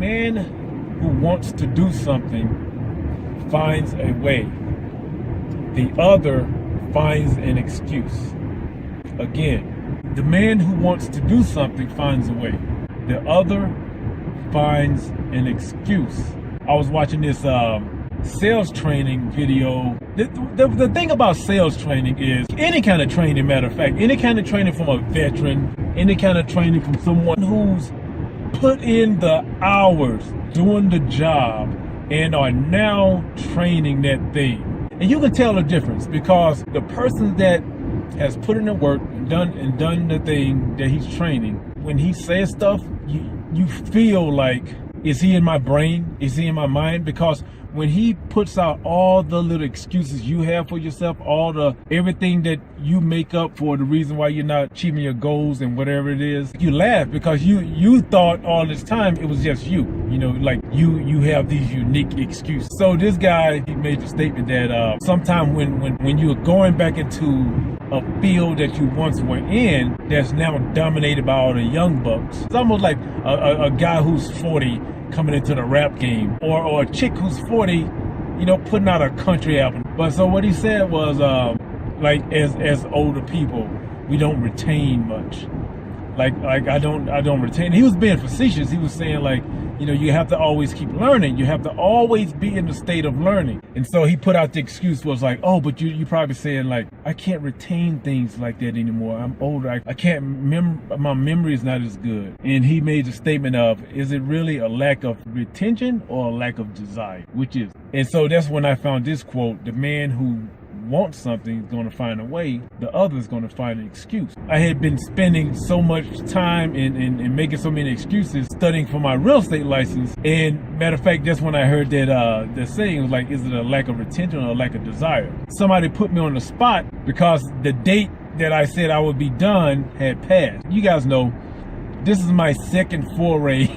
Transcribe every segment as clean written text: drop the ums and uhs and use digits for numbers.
man who wants to do something finds a way. The other finds an excuse. Again, the man who wants to do something finds a way. The other finds an excuse. I was watching this sales training video. The thing about sales training is any kind of training, matter of fact, any kind of training from a veteran, any kind of training from someone who's put in the hours doing the job and are now training that thing. And you can tell the difference because the person that has put in the work and done the thing that he's training, when he says stuff, you feel like, is he in my brain? Is he in my mind? Because when he puts out all the little excuses you have for yourself, everything that you make up for the reason why you're not achieving your goals and whatever it is, you laugh because you thought all this time it was just you. You know, like you have these unique excuses. So this guy, he made the statement that sometime when you're going back into a field that you once were in that's now dominated by all the young bucks. It's almost like a guy who's 40 coming into the rap game, or a chick who's 40, you know, putting out a country album. But so what he said was, like as older people, we don't retain much. Like I don't retain. He was being facetious. He was saying like, you know, you have to always keep learning. You have to always be in the state of learning. And so he put out the excuse was like, oh, but you probably saying like, I can't retain things like that anymore. I'm older. I can't my memory is not as good. And he made the statement of, is it really a lack of retention or a lack of desire? Which is? And so that's when I found this quote: the man who wants something is going to find a way, the other is going to find an excuse. I had been spending so much time in making so many excuses studying for my real estate license, and matter of fact, that's when I heard that the saying was like, is it a lack of retention or a lack of desire? Somebody put me on the spot because the date that I said I would be done had passed. You guys know this is my second foray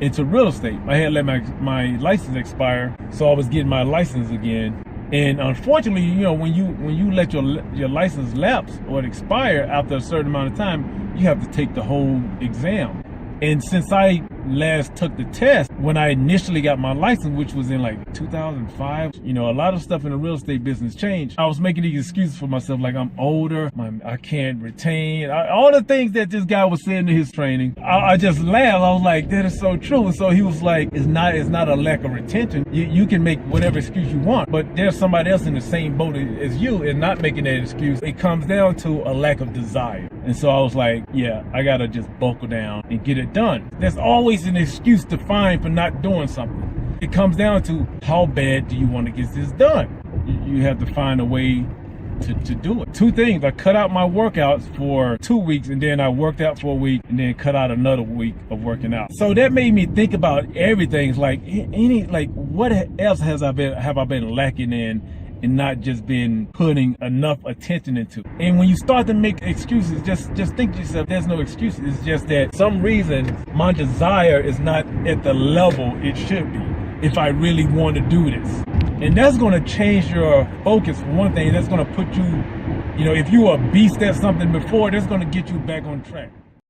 into real estate. I had let my license expire, so I was getting my license again. And unfortunately, you know, when you let your license lapse or expire after a certain amount of time, you have to take the whole exam. And since I last took the test, when I initially got my license, which was in like 2005, you know, a lot of stuff in the real estate business changed. I was making these excuses for myself, like I'm older, I can't retain, all the things that this guy was saying in his training. I just laughed. I was like, that is so true. And so he was like, it's not a lack of retention. You can make whatever excuse you want, but there's somebody else in the same boat as you and not making that excuse. It comes down to a lack of desire. And so I was like, yeah, I gotta just buckle down and get it done. There's always an excuse to find for not doing something. It comes down to how bad do you want to get this done? You have to find a way to do it. Two things: I cut out my workouts for 2 weeks, and then I worked out for a week, and then cut out another week of working out. So that made me think about everything. It's like what else have I been lacking in? And not just been putting enough attention into. And when you start to make excuses, just think to yourself, there's no excuses. It's just that some reason my desire is not at the level it should be if I really want to do this. And that's going to change your focus for one thing. That's going to put you, you know, if you were a beast at something before, that's going to get you back on track.